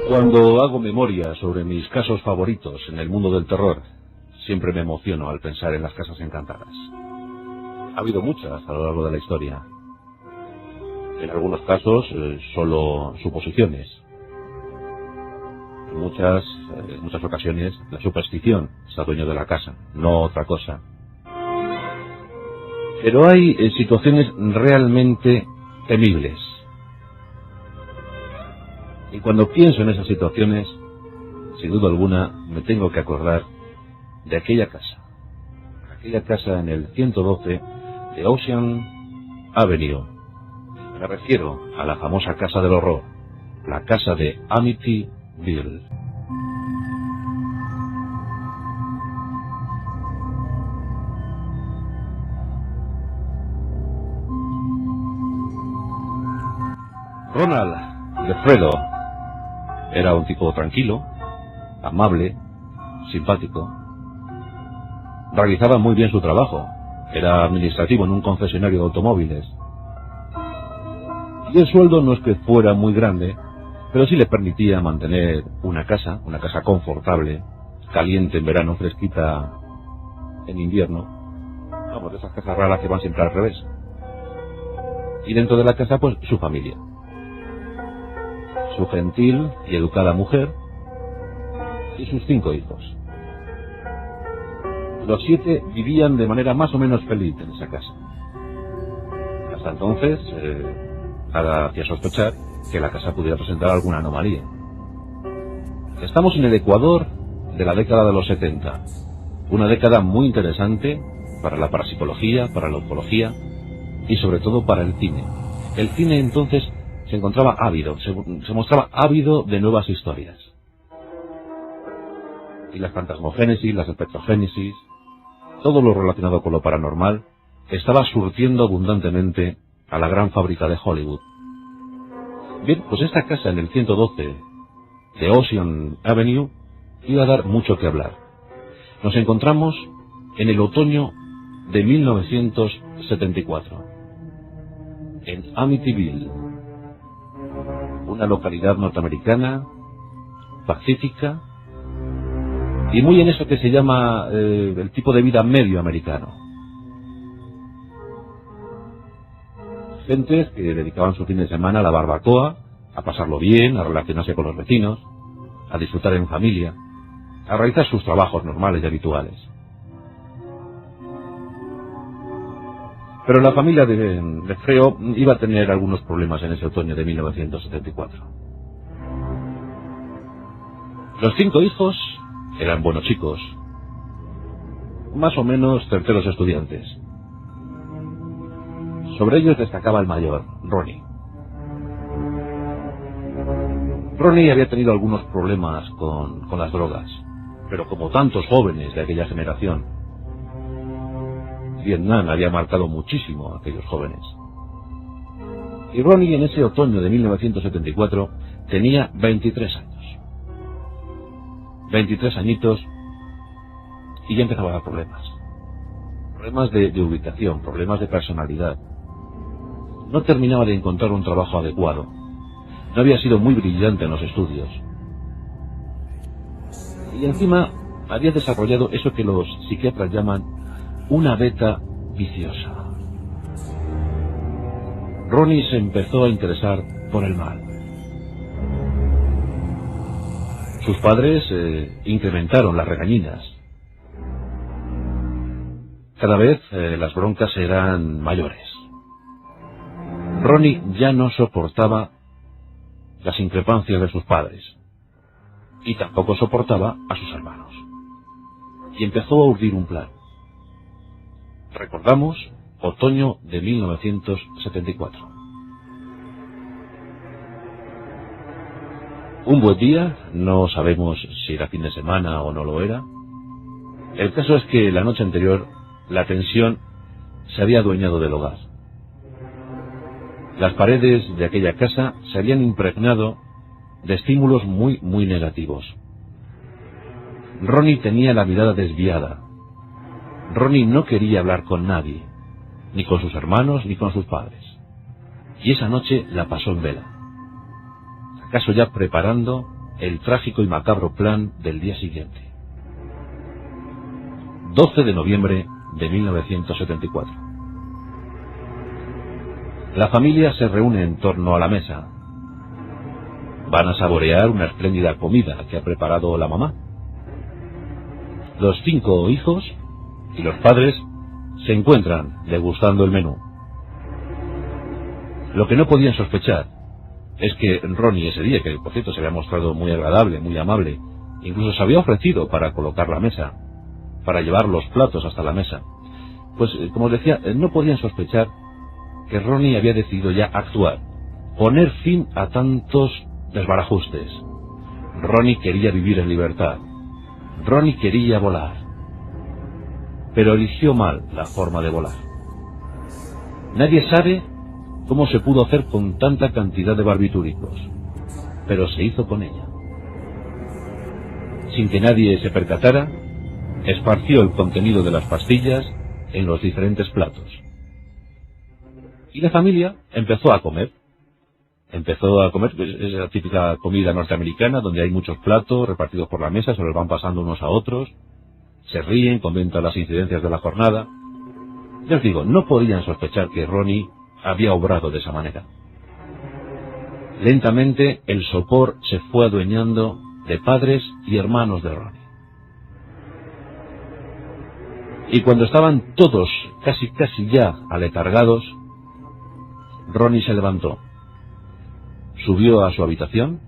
Cuando hago memoria sobre mis casos favoritos en el mundo del terror, siempre me emociono al pensar en las casas encantadas. Ha habido muchas a lo largo de la historia. En algunos casos, solo suposiciones. En muchas ocasiones, la superstición es el dueño de la casa, no otra cosa. Pero hay situaciones realmente temibles. Y cuando pienso en esas situaciones, sin duda alguna, me tengo que acordar de aquella casa en el 112 de Ocean Avenue. Me refiero a la famosa casa del horror, la casa de Amityville. Ronald Lefredo era un tipo tranquilo, amable, simpático. Realizaba muy bien su trabajo. Era administrativo en un concesionario de automóviles. Y el sueldo no es que fuera muy grande, pero sí le permitía mantener una casa confortable, caliente en verano, fresquita en invierno. Vamos, de esas casas raras que van siempre al revés. Y dentro de la casa, pues, su familia. Su gentil y educada mujer y sus 5 hijos. Los 7 vivían de manera más o menos feliz en esa casa. Hasta entonces, nada hacía sospechar que la casa pudiera presentar alguna anomalía. Estamos en el Ecuador de la década de los 70, una década muy interesante para la parapsicología, para la ufología y sobre todo para el cine. El cine entonces se encontraba ávido, se mostraba ávido de nuevas historias. Y la fantasmogénesis, la espectrogénesis, todo lo relacionado con lo paranormal, estaba surtiendo abundantemente a la gran fábrica de Hollywood. Bien, pues esta casa en el 112 de Ocean Avenue iba a dar mucho que hablar. Nos encontramos en el otoño de 1974, en Amityville, una localidad norteamericana, pacífica, y muy en eso que se llama el tipo de vida medio americano. Gentes que dedicaban su fin de semana a la barbacoa, a pasarlo bien, a relacionarse con los vecinos, a disfrutar en familia, a realizar sus trabajos normales y habituales. Pero la familia de Freo iba a tener algunos problemas en ese otoño de 1974. Los 5 hijos eran buenos chicos, más o menos certeros estudiantes. Sobre ellos destacaba el mayor, Ronnie. Ronnie había tenido algunos problemas con las drogas, pero como tantos jóvenes de aquella generación, Vietnam había marcado muchísimo a aquellos jóvenes. Y Ronnie en ese otoño de 1974 tenía 23 años. 23 añitos y ya empezaba a dar problemas. Problemas de ubicación, problemas de personalidad. No terminaba de encontrar un trabajo adecuado. No había sido muy brillante en los estudios. Y encima había desarrollado eso que los psiquiatras llaman una beta viciosa. Ronnie se empezó a interesar por el mal. Sus padres incrementaron las regañinas. Cada vez las broncas eran mayores. Ronnie ya no soportaba las increpancias de sus padres y tampoco soportaba a sus hermanos. Y empezó a urdir un plan. Recordamos, otoño de 1974. Un buen día, no sabemos si era fin de semana o no lo era. El caso es que la noche anterior la tensión se había adueñado del hogar. Las paredes de aquella casa se habían impregnado de estímulos muy negativos. Ronnie tenía la mirada desviada. Ronnie no quería hablar con nadie, ni con sus hermanos ni con sus padres. Y esa noche la pasó en vela. ¿Acaso ya preparando el trágico y macabro plan del día siguiente. 12 de noviembre de 1974. La familia se reúne en torno a la mesa. Van a saborear una espléndida comida que ha preparado la mamá. Los 5 hijos y los padres se encuentran degustando el menú. Lo que no podían sospechar es que Ronnie ese día, que por cierto se había mostrado muy agradable, muy amable, incluso se había ofrecido para colocar la mesa, para llevar los platos hasta la mesa, pues como os decía, no podían sospechar que Ronnie había decidido ya actuar, poner fin a tantos desbarajustes. Ronnie quería vivir en libertad. Ronnie quería volar. Pero eligió mal la forma de volar. Nadie sabe cómo se pudo hacer con tanta cantidad de barbitúricos, pero se hizo con ella. Sin que nadie se percatara, esparció el contenido de las pastillas en los diferentes platos. Y la familia empezó a comer. Pues, es la típica comida norteamericana, donde hay muchos platos repartidos por la mesa, se los van pasando unos a otros, se ríen, comentan las incidencias de la jornada. Ya os digo, no podían sospechar que Ronnie había obrado de esa manera. Lentamente el sopor se fue adueñando de padres y hermanos de Ronnie. Y cuando estaban todos casi ya aletargados, Ronnie se levantó, subió a su habitación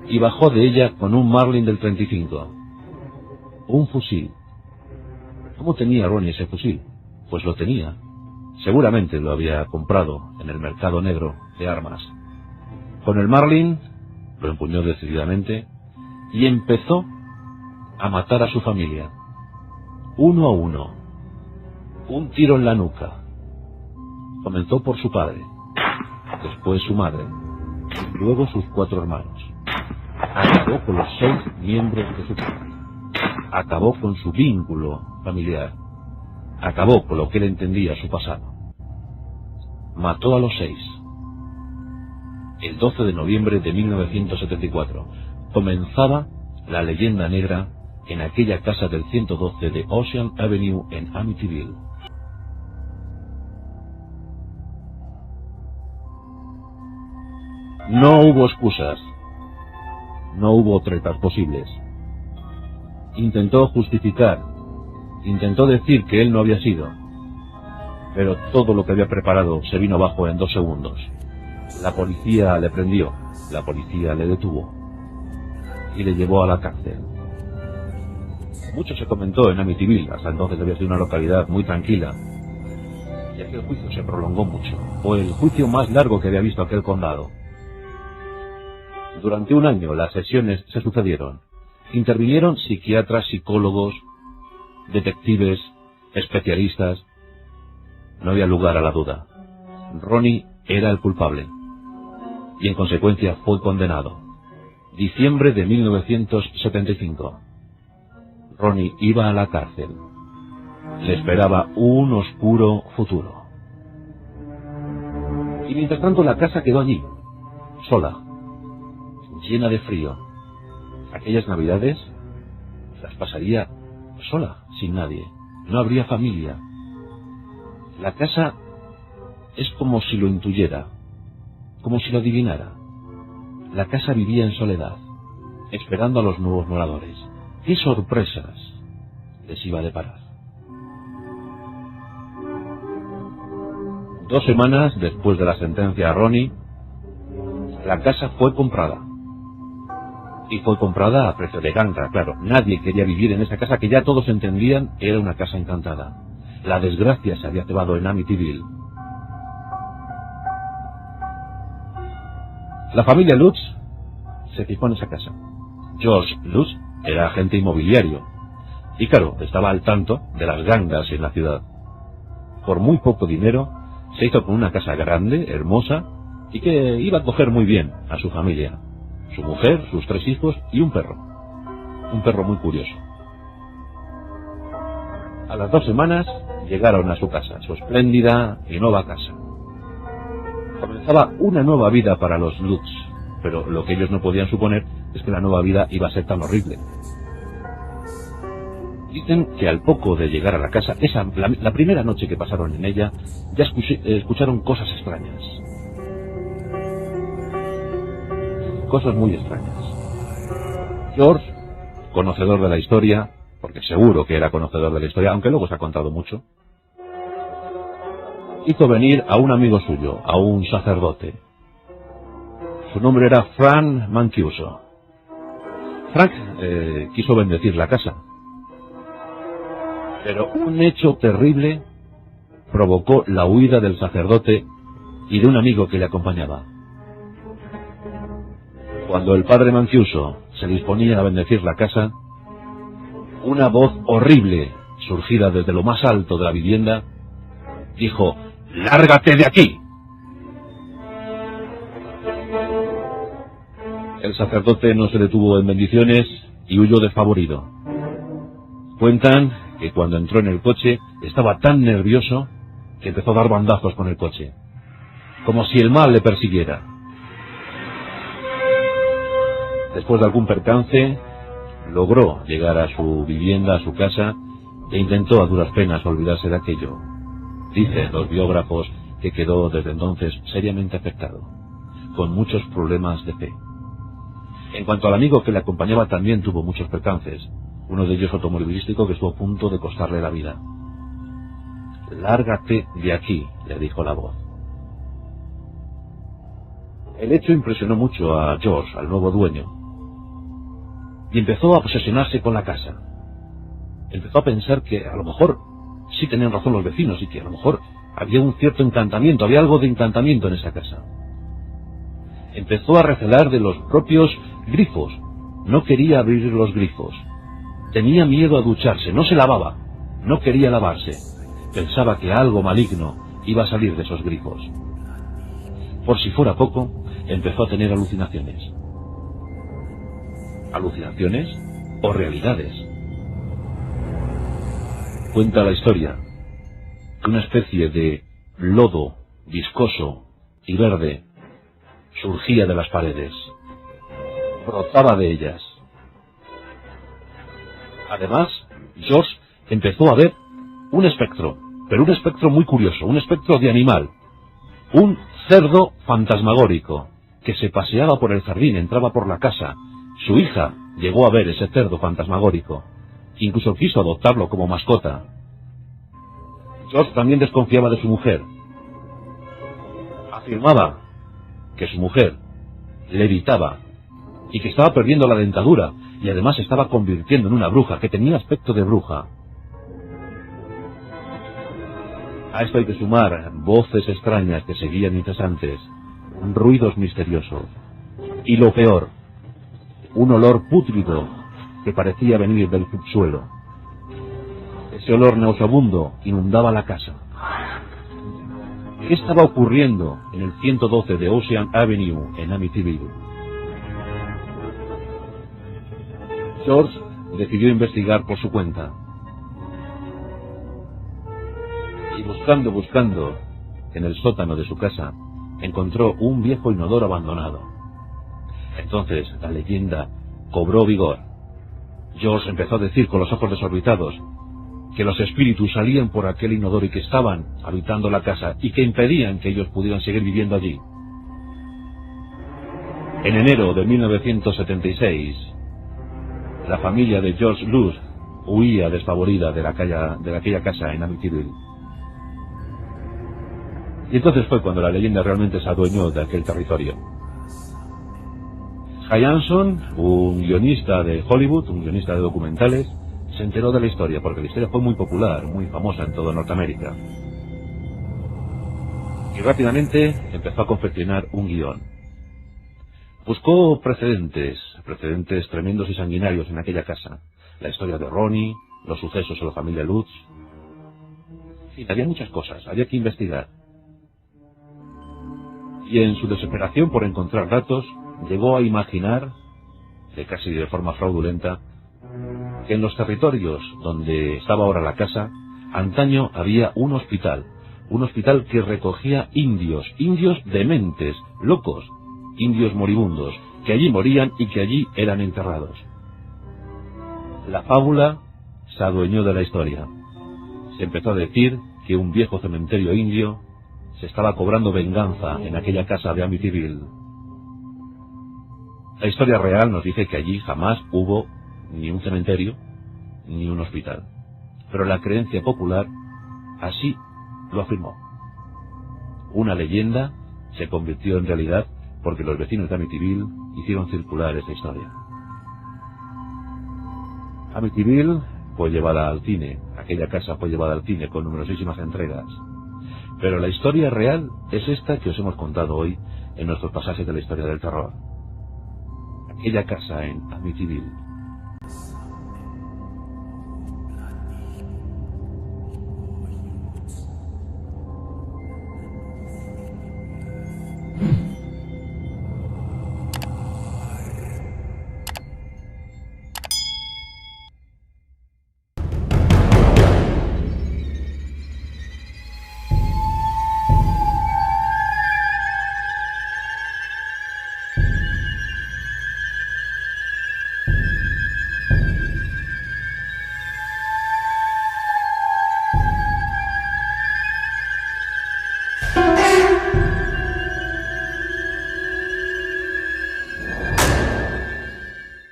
y bajó de ella con un Marlin del 35, un fusil. ¿Cómo tenía Ronnie ese fusil? Pues lo tenía. Seguramente lo había comprado en el mercado negro de armas. Con el Marlin lo empuñó decididamente y empezó a matar a su familia, uno a uno, un tiro en la nuca. Comenzó por su padre, después su madre, y luego sus 4 hermanos. Acabó con los 6 miembros de su familia. Acabó con su vínculo familiar. Acabó con lo que él entendía su pasado. Mató a los 6. El 12 de noviembre de 1974 comenzaba la leyenda negra en aquella casa del 112 de Ocean Avenue en Amityville. No hubo excusas, no hubo tretas posibles. Intentó justificar, intentó decir que él no había sido, pero todo lo que había preparado se vino abajo en 2 segundos. La policía le prendió, la policía le detuvo y le llevó a la cárcel. Mucho se comentó en Amityville, hasta entonces había sido una localidad muy tranquila, y aquel juicio se prolongó mucho. Fue el juicio más largo que había visto aquel condado. Durante 1 año las sesiones se sucedieron. Intervinieron psiquiatras, psicólogos, detectives, especialistas. No había lugar a la duda. Ronnie era el culpable y en consecuencia fue condenado. Diciembre de 1975. Ronnie iba a la cárcel. Le esperaba un oscuro futuro. Y mientras tanto la casa quedó allí, sola, llena de frío. Aquellas navidades las pasaría sola, sin nadie. No habría familia. La casa es como si lo intuyera, como si lo adivinara. La casa vivía en soledad, esperando a los nuevos moradores. ¿Qué sorpresas les iba a deparar? 2 semanas después de la sentencia a Ronnie, la casa fue comprada. Y fue comprada a precio de ganga, claro. Nadie quería vivir en esa casa que ya todos entendían era una casa encantada. La desgracia se había cebado en Amityville. La familia Lutz se fijó en esa casa. George Lutz era agente inmobiliario y claro, estaba al tanto de las gangas en la ciudad. Por muy poco dinero se hizo con una casa grande, hermosa y que iba a acoger muy bien a su familia, su mujer, sus 3 hijos y un perro muy curioso. A las 2 semanas llegaron a su casa, su espléndida y nueva casa. Comenzaba una nueva vida para los Lutz, pero lo que ellos no podían suponer es que la nueva vida iba a ser tan horrible. Dicen que al poco de llegar a la casa, la primera noche que pasaron en ella, ya escucharon cosas extrañas. Cosas muy extrañas. George, conocedor de la historia, porque seguro que era conocedor de la historia, aunque luego se ha contado mucho, hizo venir a un amigo suyo, a un sacerdote. Su nombre era Frank Mancuso. Frank quiso bendecir la casa, pero un hecho terrible provocó la huida del sacerdote y de un amigo que le acompañaba. Cuando el padre Mancuso se disponía a bendecir la casa, una voz horrible, surgida desde lo más alto de la vivienda, dijo: ¡lárgate de aquí! El sacerdote no se detuvo en bendiciones y huyó desfavorido. Cuentan que cuando entró en el coche estaba tan nervioso que empezó a dar bandazos con el coche, como si el mal le persiguiera. Después de algún percance, logró llegar a su vivienda, a su casa, e intentó a duras penas olvidarse de aquello. Dicen los biógrafos que quedó desde entonces seriamente afectado, con muchos problemas de fe. En cuanto al amigo que le acompañaba, también tuvo muchos percances, uno de ellos automovilístico que estuvo a punto de costarle la vida. «Lárgate de aquí», le dijo la voz. El hecho impresionó mucho a George, al nuevo dueño, y empezó a obsesionarse con la casa. Empezó a pensar que a lo mejor sí tenían razón los vecinos y que a lo mejor había un cierto encantamiento, había algo de encantamiento en esa casa. Empezó a recelar de los propios grifos. No quería abrir los grifos. Tenía miedo a ducharse, no se lavaba, no quería lavarse. Pensaba que algo maligno iba a salir de esos grifos. Por si fuera poco, empezó a tener alucinaciones. ¿Alucinaciones o realidades? Cuenta la historia que una especie de lodo viscoso y verde surgía de las paredes, brotaba de ellas. Además, George empezó a ver un espectro, pero un espectro muy curioso, un espectro de animal, un cerdo fantasmagórico que se paseaba por el jardín, entraba por la casa. Su hija llegó a ver ese cerdo fantasmagórico, incluso quiso adoptarlo como mascota. George también desconfiaba de su mujer. Afirmaba que su mujer le evitaba y que estaba perdiendo la dentadura y además se estaba convirtiendo en una bruja, que tenía aspecto de bruja. A esto hay que sumar voces extrañas que seguían incesantes, ruidos misteriosos y lo peor, un olor pútrido que parecía venir del subsuelo. Ese olor nauseabundo inundaba la casa. ¿Qué estaba ocurriendo en el 112 de Ocean Avenue en Amityville? George decidió investigar por su cuenta. Y buscando en el sótano de su casa, encontró un viejo inodoro abandonado. Entonces la leyenda cobró vigor. George empezó a decir con los ojos desorbitados que los espíritus salían por aquel inodoro y que estaban habitando la casa y que impedían que ellos pudieran seguir viviendo allí. En enero de 1976, la familia de George Luz huía despavorida de aquella casa en Amityville. Y entonces fue cuando la leyenda realmente se adueñó de aquel territorio. Jay Anson, un guionista de Hollywood, un guionista de documentales, se enteró de la historia, porque la historia fue muy popular, muy famosa en toda Norteamérica. Y rápidamente empezó a confeccionar un guión. Buscó precedentes tremendos y sanguinarios en aquella casa. La historia de Ronnie, los sucesos en la familia Lutz. En fin, había muchas cosas, había que investigar. Y en su desesperación por encontrar datos, llegó a imaginar, casi de forma fraudulenta, que en los territorios donde estaba ahora la casa, antaño había un hospital que recogía indios dementes, locos, indios moribundos, que allí morían y que allí eran enterrados. La fábula se adueñó de la historia. Se empezó a decir que un viejo cementerio indio se estaba cobrando venganza en aquella casa de Amityville. La historia real nos dice que allí jamás hubo ni un cementerio ni un hospital, pero la creencia popular así lo afirmó. Una leyenda se convirtió en realidad porque los vecinos de Amityville hicieron circular esta historia. Amityville fue llevada al cine, aquella casa fue llevada al cine con numerosísimas entregas, pero la historia real es esta que os hemos contado hoy en nuestros pasajes de la historia del terror. Aquella casa en Amityville.